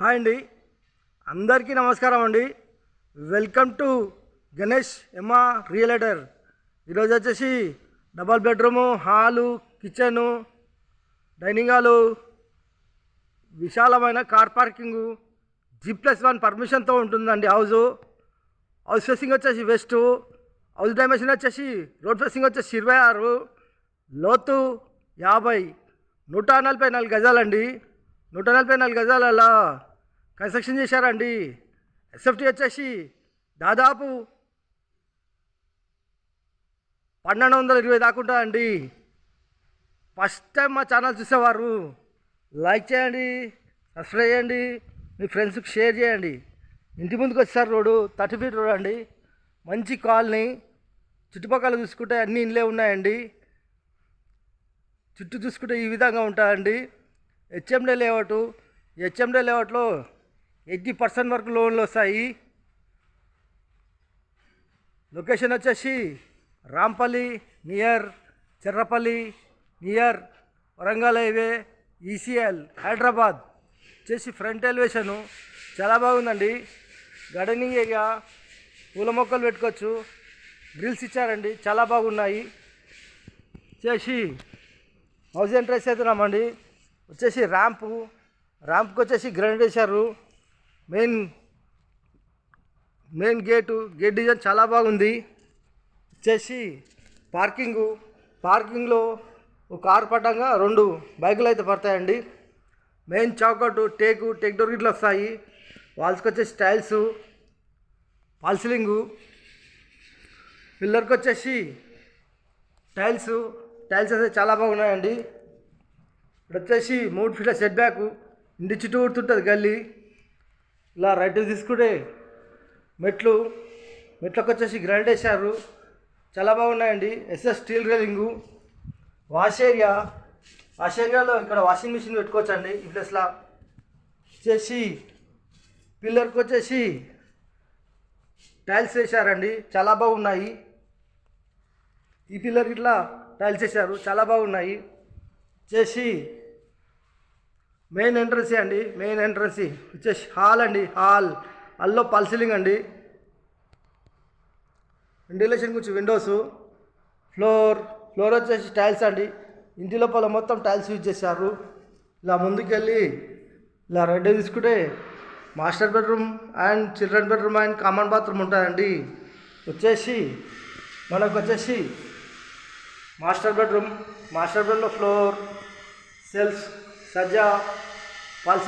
Hi అండి, అందరికీ నమస్కారం అండి. వెల్కమ్ టు గణేష్ ఎమ్మా రియలేటర్. ఈరోజు వచ్చేసి double bedroom, hall, kitchen, dining hall, విశాలమైన కార్ పార్కింగు, G+1 పర్మిషన్తో ఉంటుందండి. హౌస్ ఫేసింగ్ వచ్చేసి వెస్ట్, హౌస్ డైమెన్షన్ వచ్చేసి రోడ్ ఫేసింగ్ వచ్చేసి 26, లోతు 50, 144 గజాలండి. 144 గజాలలో కన్స్ట్రక్షన్ చేశారండి. ఎస్ఎఫ్టీ వచ్చేసి దాదాపు 1220 దాకా ఉంటుందండి. ఫస్ట్ టైం మా ఛానల్ చూసేవారు లైక్ చేయండి, సబ్స్క్రైబ్ చేయండి, మీ ఫ్రెండ్స్కి షేర్ చేయండి. ఇంటి ముందుకు వచ్చేసారు రోడ్డు 30 ఫీట్ రోడ్ అండి. మంచి కాలనీ, చుట్టుపక్కల చూసుకుంటే అన్ని ఇండ్లే ఉన్నాయండి. చుట్టూ చూసుకుంటే ఈ విధంగా ఉంటాయండి. హెచ్ఎండే లేఅవుట్లో 80% వరకు లోన్లు వస్తాయి. లొకేషన్ వచ్చేసి Rampalli near Cherrapalli, near Warangal highway, ECL Hyderabad. వచ్చేసి ఫ్రంట్ ఎలివేషను చాలా బాగుందండి. గార్డెనింగ్ ఏరియా, పూల మొక్కలు పెట్టుకోవచ్చు. గ్రిల్స్ ఇచ్చారండి, చాలా బాగున్నాయి. వచ్చేసి హౌస్ ఎంట్రెన్స్ అవుతున్నామండి. వచ్చేసి ర్యాంప్కి వచ్చేసి గ్రానైట్ వేశారు. మెయిన్ గేట్ డిజైన్ చాలా బాగుంది. వచ్చేసి పార్కింగ్లో ఒక కారు పట్టంగా 2 బైకులు అయితే పడతాయండి. మెయిన్ చౌకట్టు టేక్ డోర్ గిట్లు వస్తాయి. వాల్స్కి వచ్చేసి టైల్స్, ఫాల్ సీలింగు, పిల్లర్కి వచ్చేసి టైల్స్ అయితే చాలా బాగున్నాయండి. ఇక్కడ వచ్చేసి 3 ఫీట్ల సెట్ బ్యాక్, ఇంటి చుట్టూ ఊడుతుంటుంది గల్లీ. ఇలా రైట్ తీసుకుంటే మెట్లకు వచ్చేసి గ్రానైట్ వేశారు, చాలా బాగున్నాయండి. SS steel railing. వాష్ ఏరియాలో ఇక్కడ వాషింగ్ మిషన్ పెట్టుకోవచ్చండి. ఈ ప్లేస్లో వచ్చేసి పిల్లర్కి వచ్చేసి టైల్స్ వేశారండి, చాలా బాగున్నాయి. ఈ పిల్లర్ ఇట్లా టైల్స్ వేశారు, చాలా బాగున్నాయి. వచ్చేసి మెయిన్ ఎంట్రన్స్ వచ్చేసి హాల్లో ఫాల్ సీలింగ్ అండి. వెంటిలేషన్ గురించి విండోస్, ఫ్లోర్ వచ్చేసి టైల్స్ అండి. ఇంటి లోపల మొత్తం టైల్స్ యూజ్ చేశారు. ఇలా ముందుకెళ్ళి ఇలా రెడ్ తీసుకుంటే master bedroom and children bedroom and common bathroom ఉంటుందండి. మనకు వచ్చేసి మాస్టర్ బెడ్రూమ్లో ఫ్లోర్, సెల్ఫ్, సజ్జా, ఫాల్